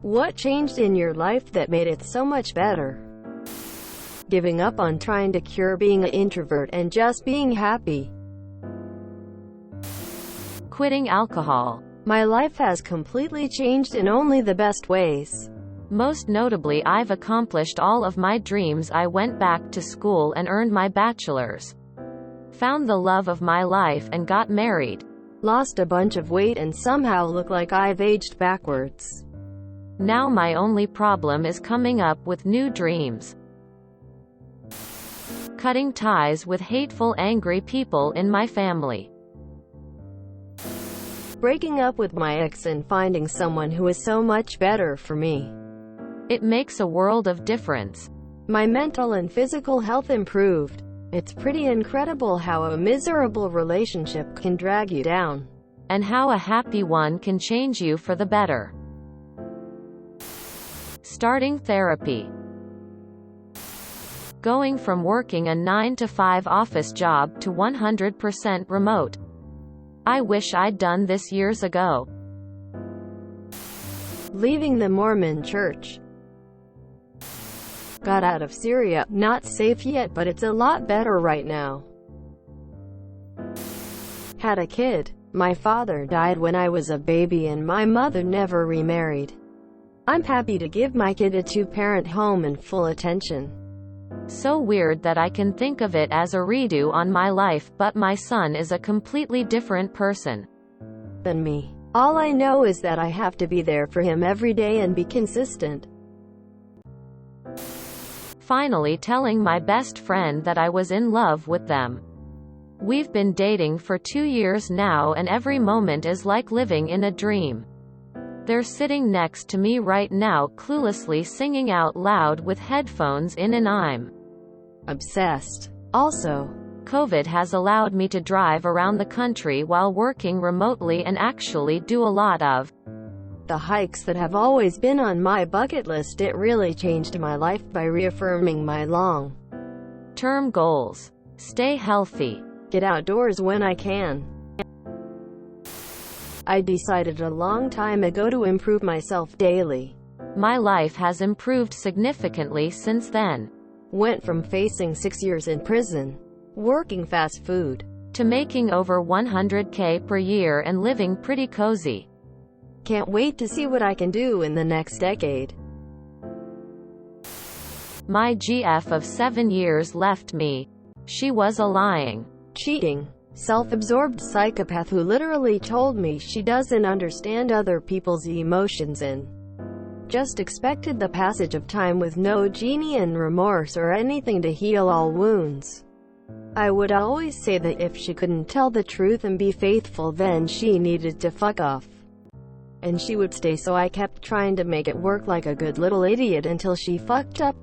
What changed in your life that made it so much better? Giving up on trying to cure being an introvert and just being happy. Quitting alcohol. My life has completely changed in only the best ways. Most notably, I've accomplished all of my dreams. I went back to school and earned my bachelor's. Found the love of my life and got married. Lost a bunch of weight and somehow look like I've aged backwards. Now my only problem is coming up with new dreams. Cutting ties with hateful, angry people in my family. Breaking up with my ex and finding someone who is so much better for me. It makes a world of difference. My mental and physical health improved. It's pretty incredible how a miserable relationship can drag you down. And how a happy one can change you for the better. Starting therapy. Going from working a 9-to-5 office job to 100% remote. I wish I'd done this years ago. Leaving the Mormon church. Got out of Syria, not safe yet, but it's a lot better right now. Had a kid. My father died when I was a baby and my mother never remarried. I'm happy to give my kid a 2-parent home and full attention. So weird that I can think of it as a redo on my life, but my son is a completely different person than me. All I know is that I have to be there for him every day and be consistent. Finally telling my best friend that I was in love with them. We've been dating for 2 years now and every moment is like living in a dream. They're sitting next to me right now, cluelessly singing out loud with headphones in, and I'm obsessed. Also, COVID has allowed me to drive around the country while working remotely and actually do a lot of the hikes that have always been on my bucket list. It really changed my life by reaffirming my long-term goals. Stay healthy. Get outdoors when I can. I decided a long time ago to improve myself daily. My life has improved significantly since then. Went from facing 6 years in prison, working fast food, to making over $100K per year and living pretty cozy. Can't wait to see what I can do in the next decade. My GF of 7 years left me. She was a lying, cheating, self-absorbed psychopath who literally told me she doesn't understand other people's emotions and just expected the passage of time with no genie and remorse or anything to heal all wounds. I would always say that if she couldn't tell the truth and be faithful, then she needed to fuck off. And she would stay, so I kept trying to make it work like a good little idiot until she fucked up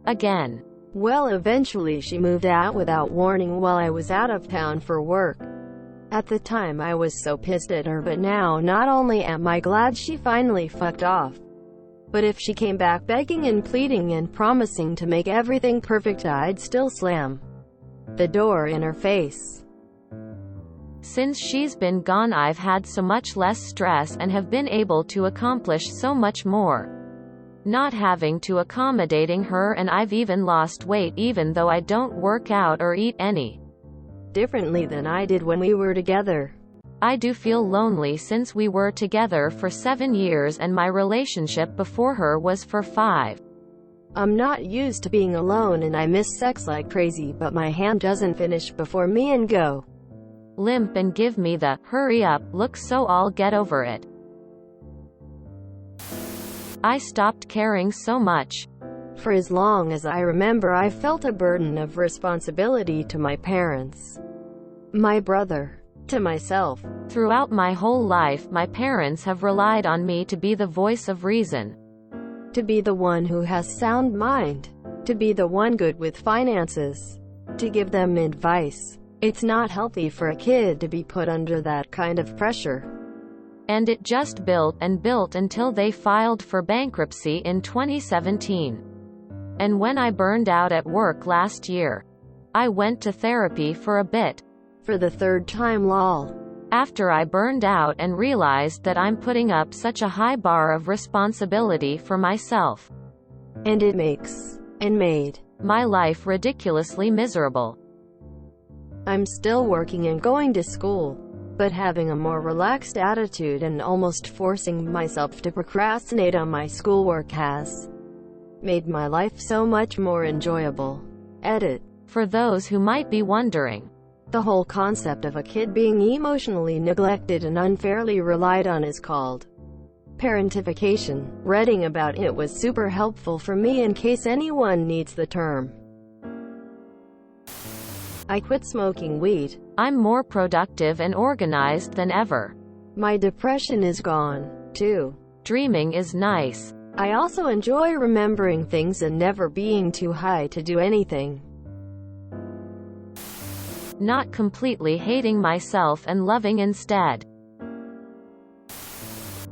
again. Well, eventually she moved out without warning while I was out of town for work. At the time I was so pissed at her, but now not only am I glad she finally fucked off, but if she came back begging and pleading and promising to make everything perfect, I'd still slam the door in her face. Since she's been gone, I've had so much less stress and have been able to accomplish so much more. Not having to accommodating her, and I've even lost weight even though I don't work out or eat any differently than I did when we were together. I do feel lonely since we were together for 7 years and my relationship before her was for 5. I'm not used to being alone and I miss sex like crazy, but my hand doesn't finish before me and go limp and give me the hurry up look, so I'll get over it. I stopped caring so much. For as long as I remember, I felt a burden of responsibility to my parents, my brother, to myself. Throughout my whole life, my parents have relied on me to be the voice of reason, to be the one who has sound mind, to be the one good with finances, to give them advice. It's not healthy for a kid to be put under that kind of pressure. And it just built and built until they filed for bankruptcy in 2017. And when I burned out at work last year, I went to therapy for a bit. For the 3rd time, lol. After I burned out and realized that I'm putting up such a high bar of responsibility for myself. And it made my life ridiculously miserable. I'm still working and going to school, but having a more relaxed attitude and almost forcing myself to procrastinate on my schoolwork has made my life so much more enjoyable. Edit. For those who might be wondering, the whole concept of a kid being emotionally neglected and unfairly relied on is called parentification. Reading about it was super helpful for me in case anyone needs the term. I quit smoking weed. I'm more productive and organized than ever. My depression is gone, too. Dreaming is nice. I also enjoy remembering things and never being too high to do anything. Not completely hating myself and loving instead.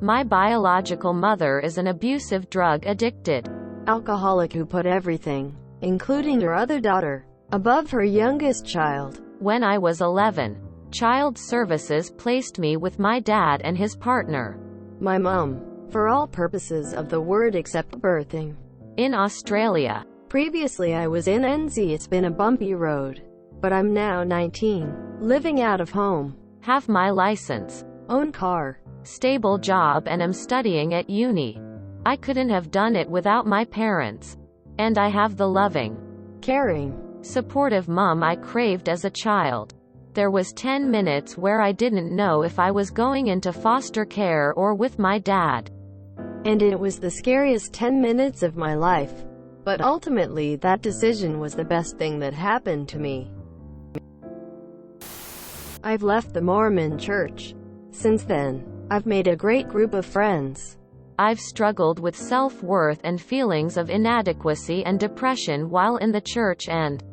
My biological mother is an abusive drug-addicted alcoholic who put everything, including her other daughter, above her youngest child. When I was 11, Child Services placed me with my dad and his partner, my mom, for all purposes of the word except birthing, in Australia. Previously I was in NZ. It's been a bumpy road. But I'm now 19, living out of home, have my license, own car, stable job and am studying at uni. I couldn't have done it without my parents. And I have the loving, caring, supportive mom I craved as a child. There was 10 minutes where I didn't know if I was going into foster care or with my dad. And it was the scariest 10 minutes of my life. But ultimately that decision was the best thing that happened to me. I've left the Mormon church. Since then, I've made a great group of friends. I've struggled with self-worth and feelings of inadequacy and depression while in the church, and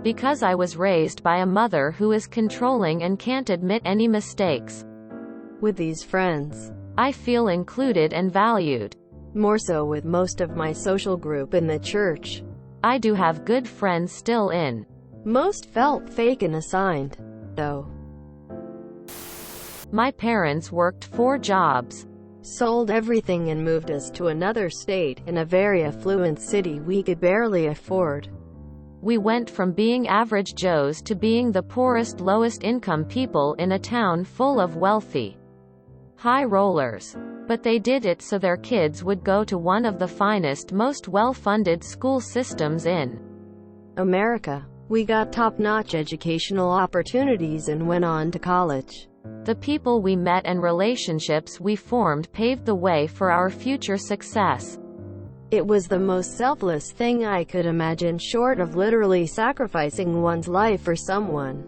because I was raised by a mother who is controlling and can't admit any mistakes. With these friends, I feel included and valued. More so with most of my social group in the church. I do have good friends still in. Most felt fake and assigned, though. My parents worked 4 jobs, sold everything and moved us to another state in a very affluent city we could barely afford. We went from being average Joes to being the poorest, lowest income people in a town full of wealthy high rollers. But they did it so their kids would go to one of the finest, most well-funded school systems in America. We got top-notch educational opportunities and went on to college. The people we met and relationships we formed paved the way for our future success. It was the most selfless thing I could imagine, short of literally sacrificing one's life for someone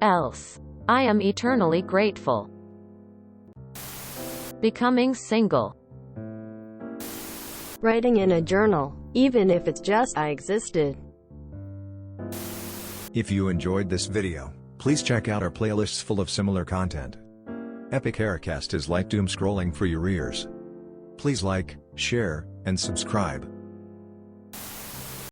else. I am eternally grateful. Becoming single. Writing in a journal, even if it's just I existed. If you enjoyed this video, please check out our playlists full of similar content. Epic Aircast is like doom scrolling for your ears. Please like, share, and subscribe.